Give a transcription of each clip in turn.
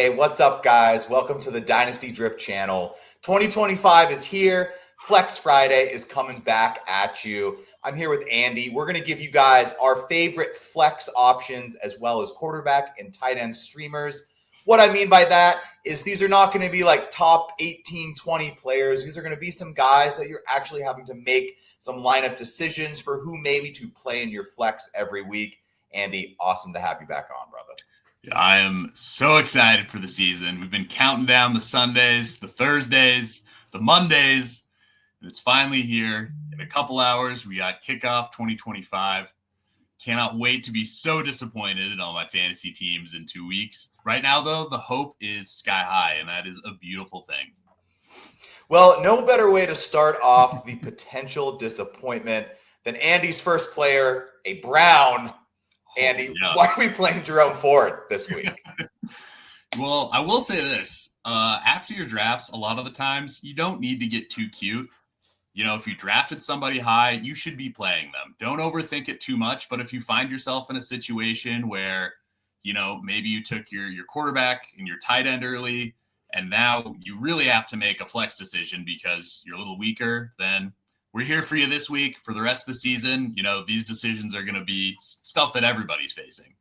Friday. What's up, guys? Welcome to the Dynasty Drip channel. 2025 is here. Flex Friday is coming back at you. I'm here with Andy. We're going to give you guys our favorite flex options as well as quarterback and tight end streamers. What I mean by that is these are not going to be like top 18, 20 players. These are going to be some guys that you're actually having to make some lineup decisions for who maybe to play in your flex every week. Andy, awesome to have you back on, brother. I am so excited for the season. We've been counting down the Sundays, the Thursdays, the Mondays, and it's finally here. In a couple hours, we got kickoff 2025. Cannot wait to be so disappointed in all my fantasy teams in 2 weeks. Right now, though, the hope is sky high, and that is a beautiful thing. Well, no better way to start off the potential disappointment than Andy's first player, a Brown. Andy, why are we playing Jerome Ford this week? Well, I will say this. After your drafts, a lot of the times, you don't need to get too cute. You know, if you drafted somebody high, you should be playing them. Don't overthink it too much. But if you find yourself in a situation where, you know, maybe you took your quarterback and your tight end early, and now you really have to make a flex decision because you're a little weaker, then we're here for you this week. For the rest of the season, you know, these decisions are going to be stuff that everybody's facing.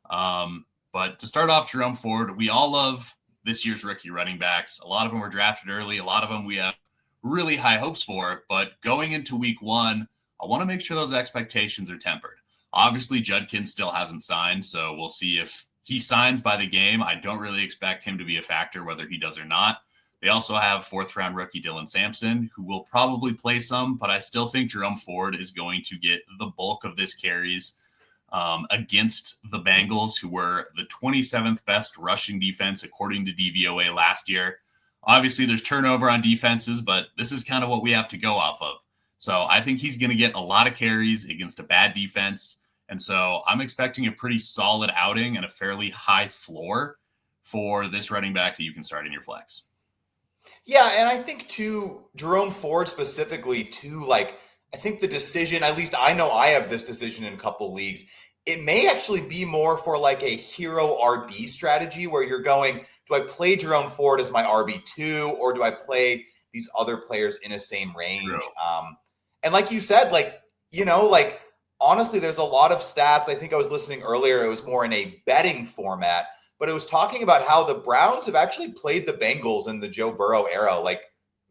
But to start off, Jerome Ford, we all love this year's rookie running backs. A lot of them were drafted early. A lot of them we have really high hopes for. But going into week one, I want to make sure those expectations are tempered. Obviously, Judkins still hasn't signed, so we'll see if he signs by the game. I don't really expect him to be a factor whether he does or not. They also have fourth-round rookie Dylan Sampson, who will probably play some, but I still think Jerome Ford is going to get the bulk of this carries against the Bengals, who were the 27th best rushing defense according to DVOA last year. Obviously, there's turnover on defenses, but this is kind of what we have to go off of. So I think he's going to get a lot of carries against a bad defense. And so I'm expecting a pretty solid outing and a fairly high floor for this running back that you can start in your flex. Yeah, and I think, too, Jerome Ford specifically, too, like, I think the decision, at least I know I have this decision in a couple leagues, it may actually be more for, like, a hero RB strategy where you're going, do I play Jerome Ford as my RB2 or do I play these other players in the same range? And like you said, like, you know, like, honestly, there's a lot of stats. I think I was listening earlier. It was more in a betting format. But it was talking about how the Browns have actually played the Bengals in the Joe Burrow era, like,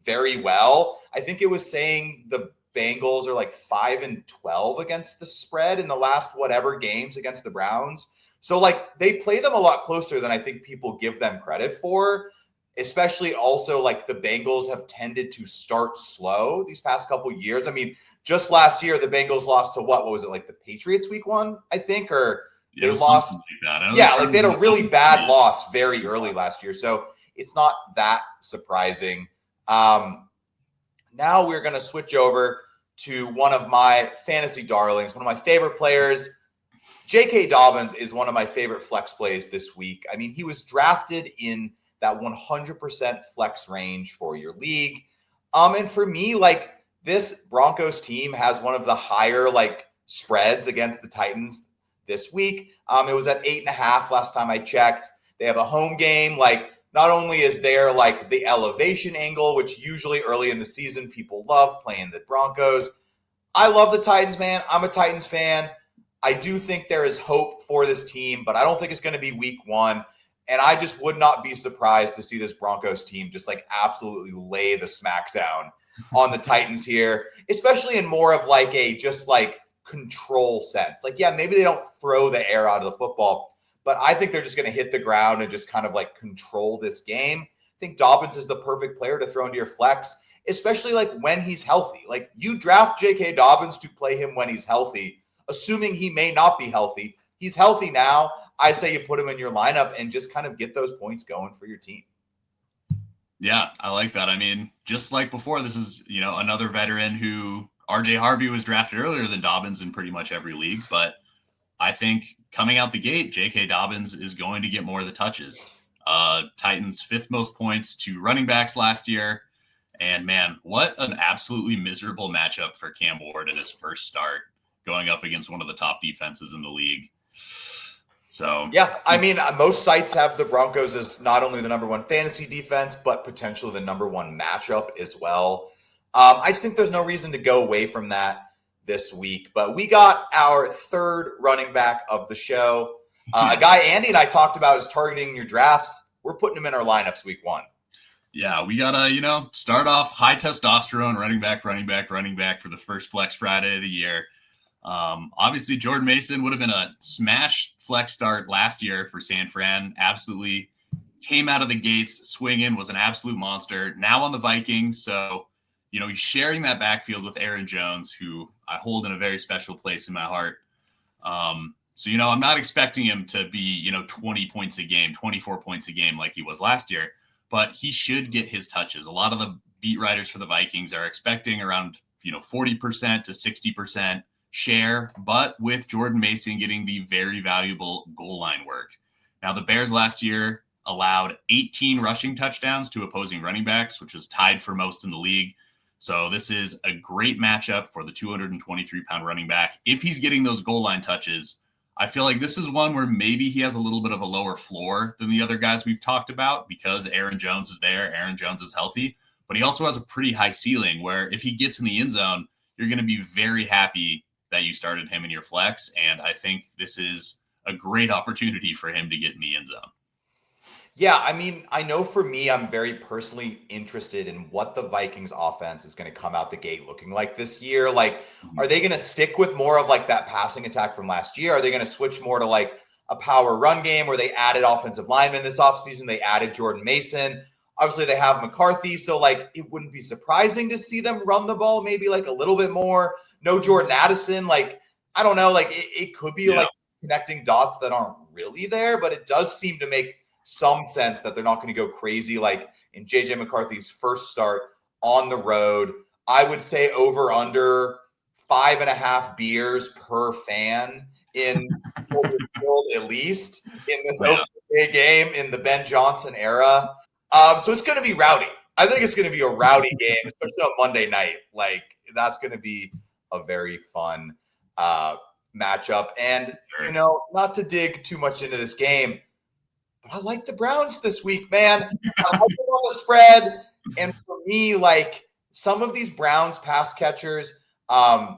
very well. I think it was saying the Bengals are like 5-12 against the spread in the last whatever games against the Browns. So, like, they play them a lot closer than I think people give them credit for, especially also, like, the Bengals have tended to start slow these past couple years. I mean, just last year, the Bengals lost to what was it, like the Patriots week one, I think, or they lost. Like they had a really bad loss very early last year. So it's not that surprising. Now we're going to switch over to one of my fantasy darlings, one of my favorite players. J.K. Dobbins is one of my favorite flex plays this week. I mean, he was drafted in that 100% flex range for your league. And for me, like, this Broncos team has one of the higher, like, spreads against the Titans this week. It was at 8.5 last time I checked. They have a home game. Like, not only is there like the elevation angle, which usually early in the season people love playing the Broncos. I love the Titans, man. I'm a Titans fan. I do think there is hope for this team, but I don't think it's going to be week one. And I just would not be surprised to see this Broncos team just like absolutely lay the smackdown on the Titans here, especially in more of like a just like control sense. Like, yeah, maybe they don't throw the air out of the football, but I think they're just going to hit the ground and just kind of like control this game. I think Dobbins is the perfect player to throw into your flex, especially like when he's healthy. Like, you draft J.K. Dobbins to play him when he's healthy, assuming he may not be healthy. He's healthy now. I say you put him in your lineup and just kind of get those points going for your team. Yeah, I like that. I mean, just like before, this is, you know, another veteran who RJ Harvey was drafted earlier than Dobbins in pretty much every league, but I think coming out the gate, J.K. Dobbins is going to get more of the touches. Titans' 5th most points to running backs last year. And man, what an absolutely miserable matchup for Cam Ward in his first start going up against one of the top defenses in the league. So yeah, I mean, most sites have the Broncos as not only the number one fantasy defense, but potentially the number one matchup as well. I just think there's no reason to go away from that this week. But we got our third running back of the show. A guy Andy and I talked about is targeting your drafts. We're putting him in our lineups week one. Yeah, we gotta, start off high testosterone running back for the first Flex Friday of the year. Obviously, Jordan Mason would have been a smash flex start last year for San Fran. Absolutely came out of the gates swinging, was an absolute monster. Now on the Vikings, so he's sharing that backfield with Aaron Jones, who I hold in a very special place in my heart. So I'm not expecting him to be 20 points a game, 24 points a game like he was last year, but he should get his touches. A lot of the beat writers for the Vikings are expecting around 40% to 60% share, but with Jordan Mason getting the very valuable goal line work. Now, the Bears last year allowed 18 rushing touchdowns to opposing running backs, which was tied for most in the league. So this is a great matchup for the 223-pound running back. If he's getting those goal line touches, I feel like this is one where maybe he has a little bit of a lower floor than the other guys we've talked about because Aaron Jones is there, Aaron Jones is healthy, but he also has a pretty high ceiling where if he gets in the end zone, you're going to be very happy that you started him in your flex. And I think this is a great opportunity for him to get in the end zone. Yeah, I mean, I know for me, I'm very personally interested in what the Vikings offense is going to come out the gate looking like this year. Like, are they going to stick with more of like that passing attack from last year? Are they going to switch more to like a power run game where they added offensive linemen this offseason? They added Jordan Mason. Obviously, they have McCarthy. So, like, it wouldn't be surprising to see them run the ball maybe like a little bit more. No Jordan Addison. Like, I don't know. Like, it could be like connecting dots that aren't really there, but it does seem to make some sense that they're not going to go crazy like in JJ McCarthy's first start on the road. I would say over under 5.5 beers per fan in at least in this opening day game in the Ben Johnson era. So it's going to be rowdy. I think it's going to be a rowdy game, especially on Monday night. Like that's going to be a very fun matchup. And, not to dig too much into this game, but I like the Browns this week, man. I like them on the spread. And for me, like some of these Browns pass catchers, I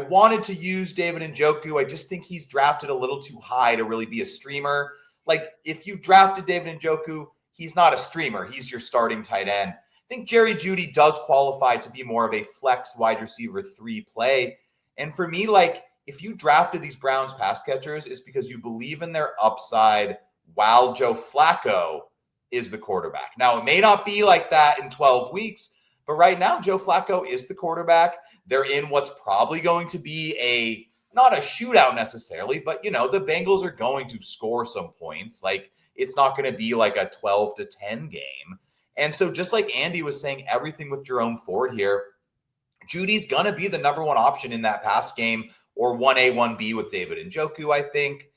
wanted to use David Njoku. I just think he's drafted a little too high to really be a streamer. Like if you drafted David Njoku, he's not a streamer. He's your starting tight end. I think Jerry Jeudy does qualify to be more of a flex wide receiver 3 play. And for me, like if you drafted these Browns pass catchers, it's because you believe in their upside while Joe Flacco is the quarterback. Now, it may not be like that in 12 weeks, but right now, Joe Flacco is the quarterback. They're in what's probably going to be not a shootout necessarily, but, the Bengals are going to score some points. Like, it's not going to be like a 12-10 game. And so just like Andy was saying, everything with Jerome Ford here, Judy's going to be the number one option in that pass game or 1A, 1B with David Njoku, I think.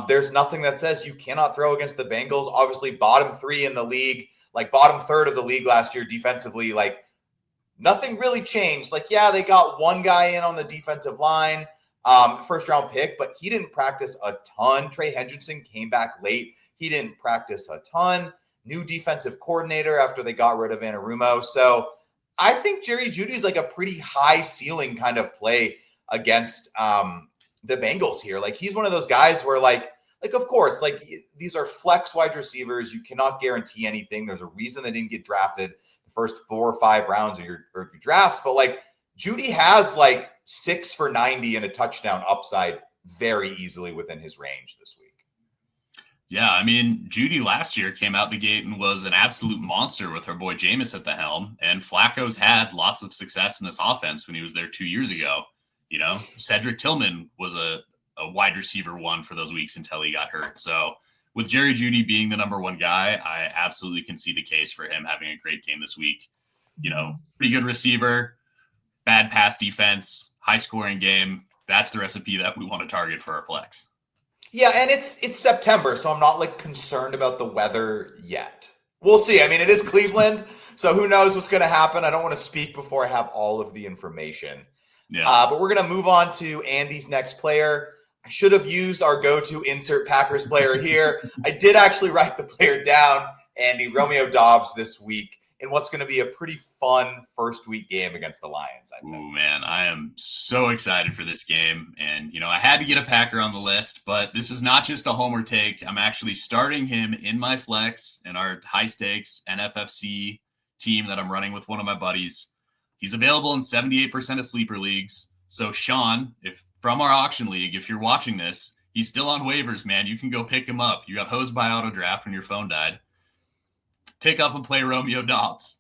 There's nothing that says you cannot throw against the Bengals. Obviously, bottom 3 in the league, like bottom third of the league last year defensively, like nothing really changed. Like, yeah, they got one guy in on the defensive line, first round pick, but he didn't practice a ton. Trey Hendrickson came back late. He didn't practice a ton. New defensive coordinator after they got rid of Anarumo. So I think Jerry Jeudy is like a pretty high ceiling kind of play against the Bengals here. Like he's one of those guys where like of course, like these are flex wide receivers. You cannot guarantee anything. There's a reason they didn't get drafted the first 4 or 5 rounds of your drafts. But like Jeudy has like 6 for 90 and a touchdown upside very easily within his range this week. Yeah, I mean, Jeudy last year came out the gate and was an absolute monster with her boy Jameis at the helm. And Flacco's had lots of success in this offense when he was there 2 years ago. Cedric Tillman was a wide receiver 1 for those weeks until he got hurt. So with Jerry Jeudy being the number 1 guy, I absolutely can see the case for him having a great game this week. Pretty good receiver, bad pass defense, high scoring game. That's the recipe that we want to target for our flex. Yeah, and it's September, so I'm not like concerned about the weather yet. We'll see. I mean, it is Cleveland, so who knows what's going to happen. I don't want to speak before I have all of the information. Yeah. But we're going to move on to Andy's next player. I should have used our go-to insert Packers player here. I did actually write the player down, Andy, Romeo Doubs this week in what's going to be a pretty fun first week game against the Lions, I think. Ooh, man, I am so excited for this game. And, I had to get a Packer on the list, but this is not just a homer take. I'm actually starting him in my flex in our high-stakes NFFC team that I'm running with one of my buddies. He's available in 78% of sleeper leagues. So, Sean, if from our auction league, if you're watching this, he's still on waivers, man. You can go pick him up. You got hosed by auto draft when your phone died. Pick up and play Romeo Doubs.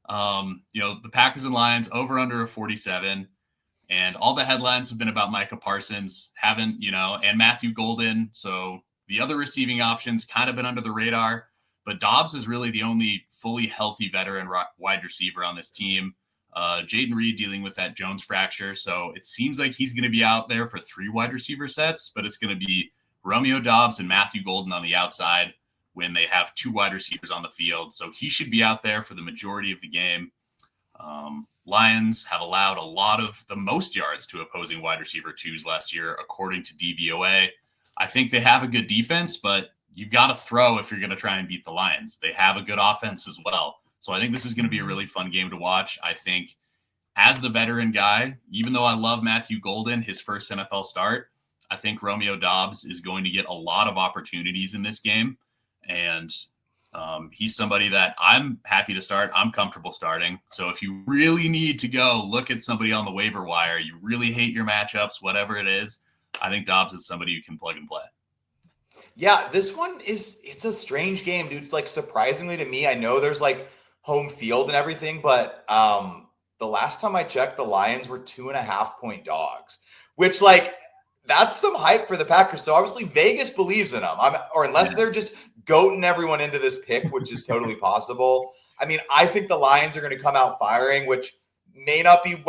The Packers and Lions over under a 47, and all the headlines have been about Micah Parsons, and Matthew Golden. So the other receiving options kind of been under the radar, but Doubs is really the only fully healthy veteran wide receiver on this team. Jaden Reed dealing with that Jones fracture. So it seems like he's going to be out there for 3 wide receiver sets, but it's going to be Romeo Doubs and Matthew Golden on the outside when they have 2 wide receivers on the field. So he should be out there for the majority of the game. Lions have allowed a lot of the most yards to opposing wide receiver 2s last year, according to DVOA. I think they have a good defense, but you've got to throw if you're going to try and beat the Lions. They have a good offense as well. So I think this is going to be a really fun game to watch. I think as the veteran guy, even though I love Matthew Golden, his first NFL start, I think Romeo Doubs is going to get a lot of opportunities in this game. And he's somebody that I'm happy to start. I'm comfortable starting. So if you really need to go look at somebody on the waiver wire, you really hate your matchups, whatever it is, I think Doubs is somebody you can plug and play. Yeah, this one it's a strange game, dude. It's like surprisingly to me, I know there's like home field and everything, but the last time I checked, the Lions were 2.5-point dogs, which like that's some hype for the Packers. So obviously Vegas believes in them, unless they're just goating everyone into this pick, which is totally possible. I mean, I think the Lions are going to come out firing, which may not be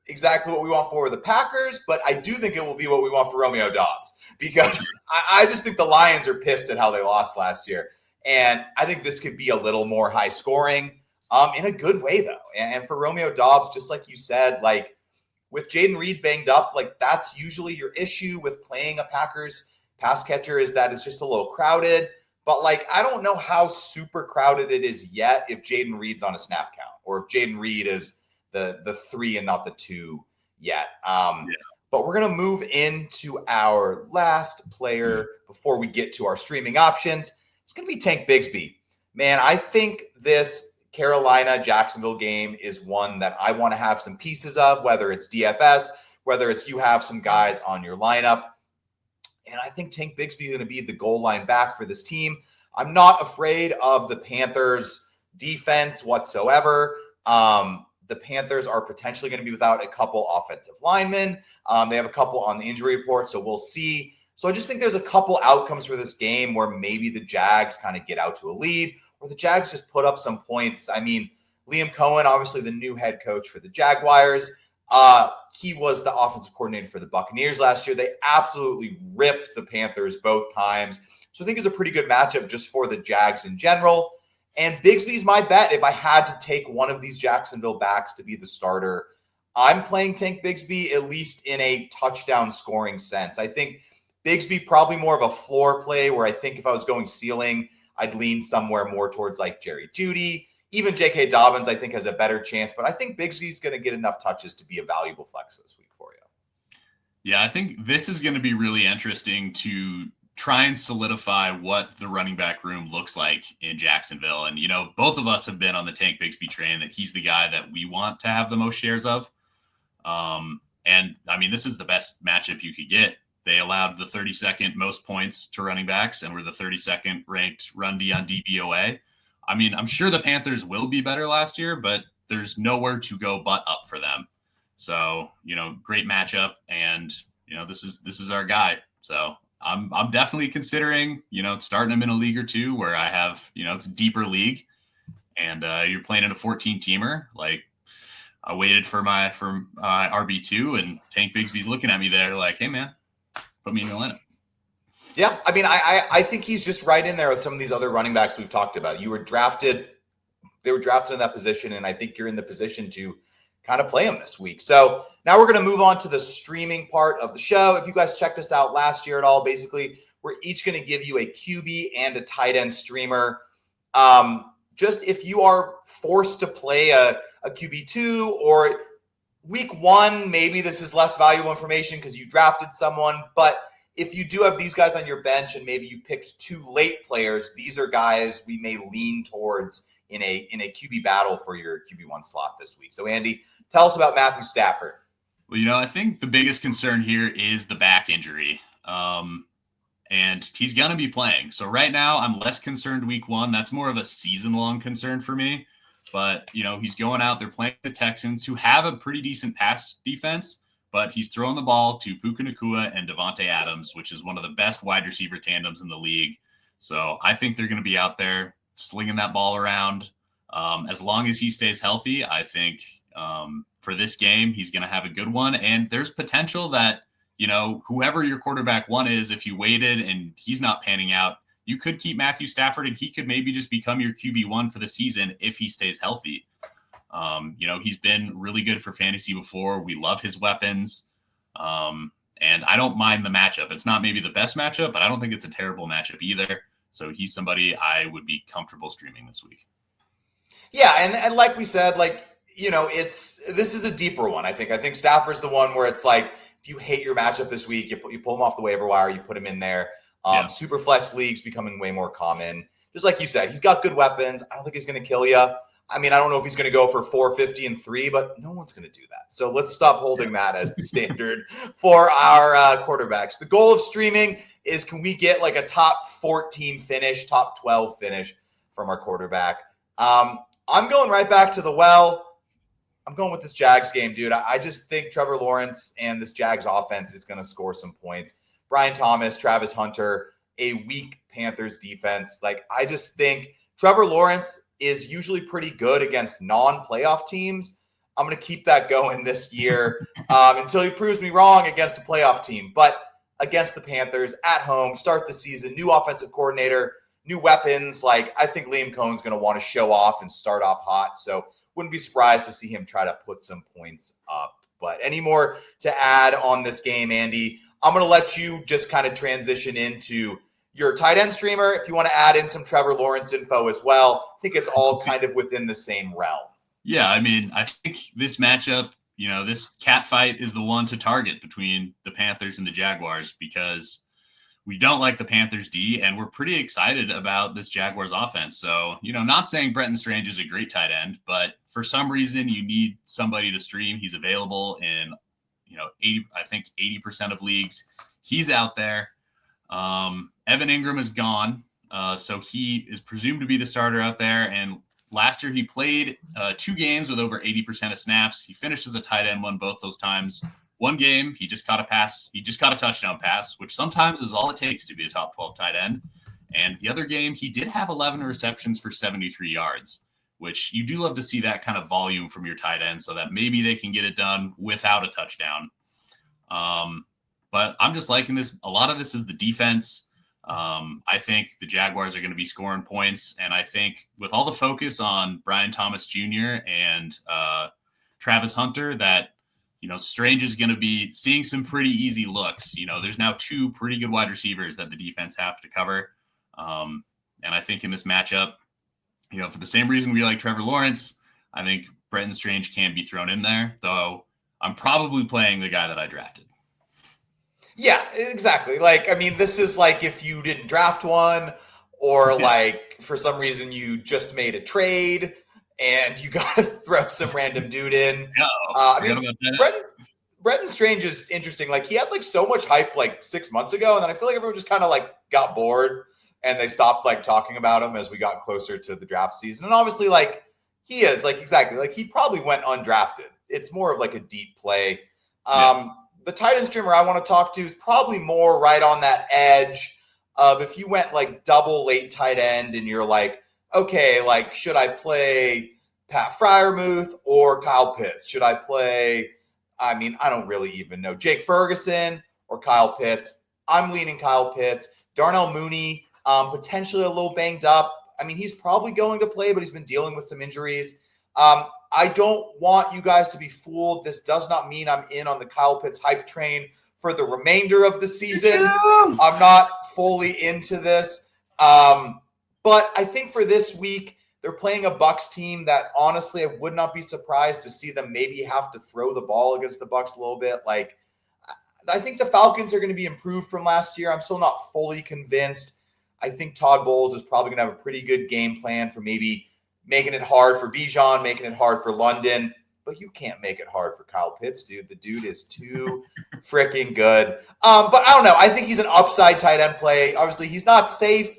exactly what we want for the Packers, but I do think it will be what we want for Romeo Doubs, because I just think the Lions are pissed at how they lost last year. And I think this could be a little more high scoring in a good way, though. And for Romeo Doubs, just like you said, like with Jaden Reed banged up, like that's usually your issue with playing a Packers pass catcher, is that it's just a little crowded. But like, I don't know how super crowded it is yet if Jaden Reed's on a snap count, or if Jaden Reed is the 3 and not the 2 yet. But we're going to move into our last player before we get to our streaming options. It's going to be Tank Bigsby. Man, I think this Carolina-Jacksonville game is one that I want to have some pieces of, whether it's DFS, whether it's you have some guys on your lineup. And I think Tank Bigsby is going to be the goal line back for this team. I'm not afraid of the Panthers' defense whatsoever. The Panthers are potentially going to be without a couple offensive linemen. They have a couple on the injury report, so we'll see. So I just think there's a couple outcomes for this game where maybe the Jags kind of get out to a lead, or the Jags just put up some points. I mean, Liam Cohen, obviously the new head coach for the Jaguars. He was the offensive coordinator for the Buccaneers last year. They absolutely ripped the Panthers both times. So I think it's a pretty good matchup just for the Jags in general. And Bigsby's my bet. If I had to take one of these Jacksonville backs to be the starter, I'm playing Tank Bigsby, at least in a touchdown scoring sense. I think Bigsby probably more of a floor play, where I think if I was going ceiling, I'd lean somewhere more towards like Jerry Jeudy. Even J.K. Dobbins, I think, has a better chance. But I think Bigsby's going to get enough touches to be a valuable flex this week for you. Yeah, I think this is going to be really interesting to try and solidify what the running back room looks like in Jacksonville. And, both of us have been on the Tank Bigsby train, that he's the guy that we want to have the most shares of. And, I mean, this is the best matchup you could get. They allowed the 32nd most points to running backs and were the 32nd ranked run D on DVOA. I mean, I'm sure the Panthers will be better last year, but there's nowhere to go but up for them. So, great matchup, and this is our guy. So I'm definitely considering, starting him in a league or two where I have, it's a deeper league, and you're playing in a 14-teamer. Like, I waited for my RB2, and Tank Bigsby's looking at me there like, hey man, put me in your lineup. Yeah, I mean, I think he's just right in there with some of these other running backs we've talked about. They were drafted in that position, and I think you're in the position to kind of play him this week. So now we're going to move on to the streaming part of the show. If you guys checked us out last year at all, basically, we're each going to give you a QB and a tight end streamer. Just if you are forced to play a QB2 or week one, maybe this is less valuable information because you drafted someone. But if you do have these guys on your bench and maybe you picked 2 late players, these are guys we may lean towards in a QB battle for your QB1 slot this week. So, Andy, tell us about Matthew Stafford. Well, I think the biggest concern here is the back injury. And he's going to be playing. So right now I'm less concerned week one. That's more of a season-long concern for me. But, he's going out there playing the Texans, who have a pretty decent pass defense, but he's throwing the ball to Puka Nacua and Devontae Adams, which is one of the best wide receiver tandems in the league. So I think they're going to be out there slinging that ball around. As long as he stays healthy, I think for this game, he's going to have a good one. And there's potential that, whoever your quarterback one is, if you waited and he's not panning out, you could keep Matthew Stafford and he could maybe just become your QB1 for the season if he stays healthy. He's been really good for fantasy before. We love his weapons. And I don't mind the matchup. It's not maybe the best matchup, but I don't think it's a terrible matchup either. So he's somebody I would be comfortable streaming this week. Yeah, and like we said, this is a deeper one. I think Stafford's the one where it's like, if you hate your matchup this week, you pull him off the waiver wire, you put him in there. Super flex leagues becoming way more common. Just like you said, he's got good weapons. I don't think he's going to kill you. I mean, I don't know if he's going to go for 450 and 3, but no one's going to do that. So let's stop holding that as the standard for our quarterbacks. The goal of streaming is, can we get like a top 14 finish, top 12 finish from our quarterback? I'm going right back to the well. I'm going with this Jags game, dude. I just think Trevor Lawrence and this Jags offense is going to score some points. Brian Thomas, Travis Hunter, a weak Panthers defense. I just think Trevor Lawrence is usually pretty good against non-playoff teams. I'm going to keep that going this year until he proves me wrong against a playoff team. But against the Panthers at home, start the season, new offensive coordinator, new weapons. I think Liam Cohen's going to want to show off and start off hot. So wouldn't be surprised to see him try to put some points up. But any more to add on this game, Andy? I'm going to let you just kind of transition into your tight end streamer. If you want to add in some Trevor Lawrence info as well, I think it's all kind of within the same realm. Yeah, I mean, I think this matchup, this cat fight is the one to target between the Panthers and the Jaguars, because we don't like the Panthers D, and we're pretty excited about this Jaguars offense. So, not saying Brenton Strange is a great tight end, but for some reason you need somebody to stream. He's available in, 80% of leagues. He's out there. Evan Ingram is gone. So he is presumed to be the starter out there. And last year he played 2 games with over 80% of snaps. He finished as a tight end, won both those times. One game, he just caught a pass. He just caught a touchdown pass, which sometimes is all it takes to be a top 12 tight end. And the other game, he did have 11 receptions for 73 yards, which you do love to see that kind of volume from your tight end so that maybe they can get it done without a touchdown. But I'm just liking this. A lot of this is the defense. I think the Jaguars are going to be scoring points. And I think with all the focus on Brian Thomas Jr. and Travis Hunter, that Strange is going to be seeing some pretty easy looks. There's now 2 pretty good wide receivers that the defense have to cover. And I think in this matchup, for the same reason we like Trevor Lawrence, I think Brenton Strange can be thrown in there, though I'm probably playing the guy that I drafted. Yeah, exactly. This is like if you didn't draft one, or for some reason you just made a trade and you got to throw some random dude in. Brenton Strange is interesting. He had so much hype 6 months ago, and then I feel like everyone just kind of got bored and they stopped talking about him as we got closer to the draft season. And obviously he is exactly he probably went undrafted. It's more of a deep play. The tight end streamer I want to talk to is probably more right on that edge of if you went double late tight end and you're okay, should I play Pat Freiermuth or Kyle Pitts? Should I play, I don't really even know, Jake Ferguson or Kyle Pitts? I'm leaning Kyle Pitts. Darnell Mooney, potentially a little banged up. He's probably going to play, but he's been dealing with some injuries. I don't want you guys to be fooled. This does not mean I'm in on the Kyle Pitts hype train for the remainder of the season. I'm not fully into this. But I think for this week, they're playing a Bucs team that honestly, I would not be surprised to see them maybe have to throw the ball against the Bucs a little bit. Like, I think the Falcons are going to be improved from last year. I'm still not fully convinced. I think Todd Bowles is probably going to have a pretty good game plan for maybe making it hard for Bijan, making it hard for London. But you can't make it hard for Kyle Pitts, dude. The dude is too freaking good. But I don't know. I think he's an upside tight end play. Obviously, he's not safe.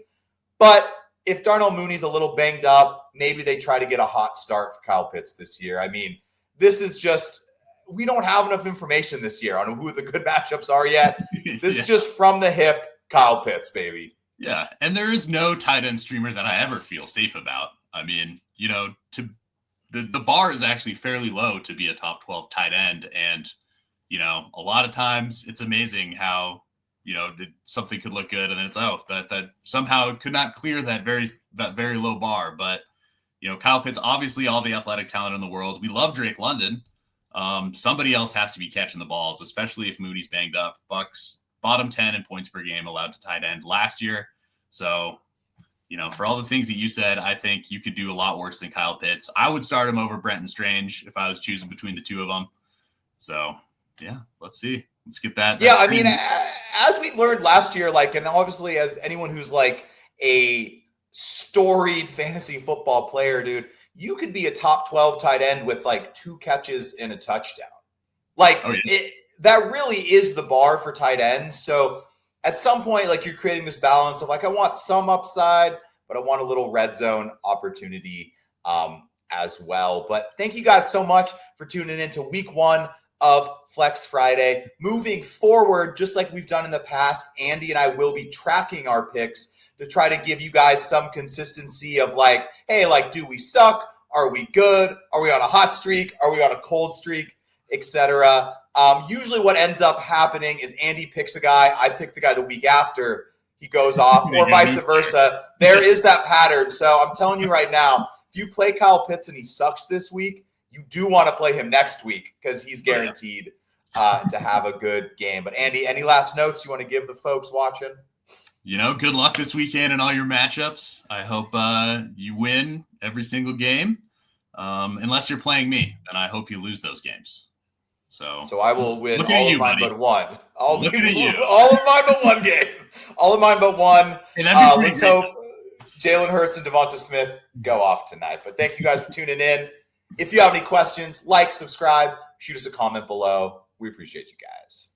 But if Darnell Mooney's a little banged up, maybe they try to get a hot start for Kyle Pitts this year. I mean, this is just – we don't have enough information this year on who the good matchups are yet. This is just from the hip, Kyle Pitts, baby. Yeah, and there is no tight end streamer that I ever feel safe about. I mean, the bar is actually fairly low to be a top 12 tight end. And, a lot of times it's amazing how, something could look good and then it's, that somehow could not clear that very low bar. But, Kyle Pitts, obviously all the athletic talent in the world. We love Drake London. Somebody else has to be catching the balls, especially if Mooney's banged up. Bucks bottom 10 in points per game allowed to tight end last year. So, for all the things that you said, I think you could do a lot worse than Kyle Pitts. I would start him over Brenton Strange if I was choosing between the two of them. So, yeah, let's see. Let's get that. Yeah, I mean, as we learned last year, and obviously as anyone who's a storied fantasy football player, dude, you could be a top 12 tight end with 2 catches and a touchdown. That really is the bar for tight ends. So at some point, you're creating this balance of I want some upside, but I want a little red zone opportunity as well. But thank you guys so much for tuning in to week 1 of Flex Friday. Moving forward, just like we've done in the past, Andy and I will be tracking our picks to try to give you guys some consistency of hey, do we suck? Are we good? Are we on a hot streak? Are we on a cold streak? Etc. Usually what ends up happening is Andy picks a guy, I pick the guy the week after he goes off, or vice versa. There is that pattern. So I'm telling you right now, if you play Kyle Pitts and he sucks this week, you do want to play him next week because he's guaranteed to have a good game. But Andy, any last notes you want to give the folks watching? Good luck this weekend in all your matchups. I hope you win every single game. Unless you're playing me, then I hope you lose those games. So I will win all of mine but one. All of mine but one game. All of mine but one. Let's hope Jalen Hurts and Devonta Smith go off tonight. But thank you guys for tuning in. If you have any questions, subscribe, shoot us a comment below. We appreciate you guys.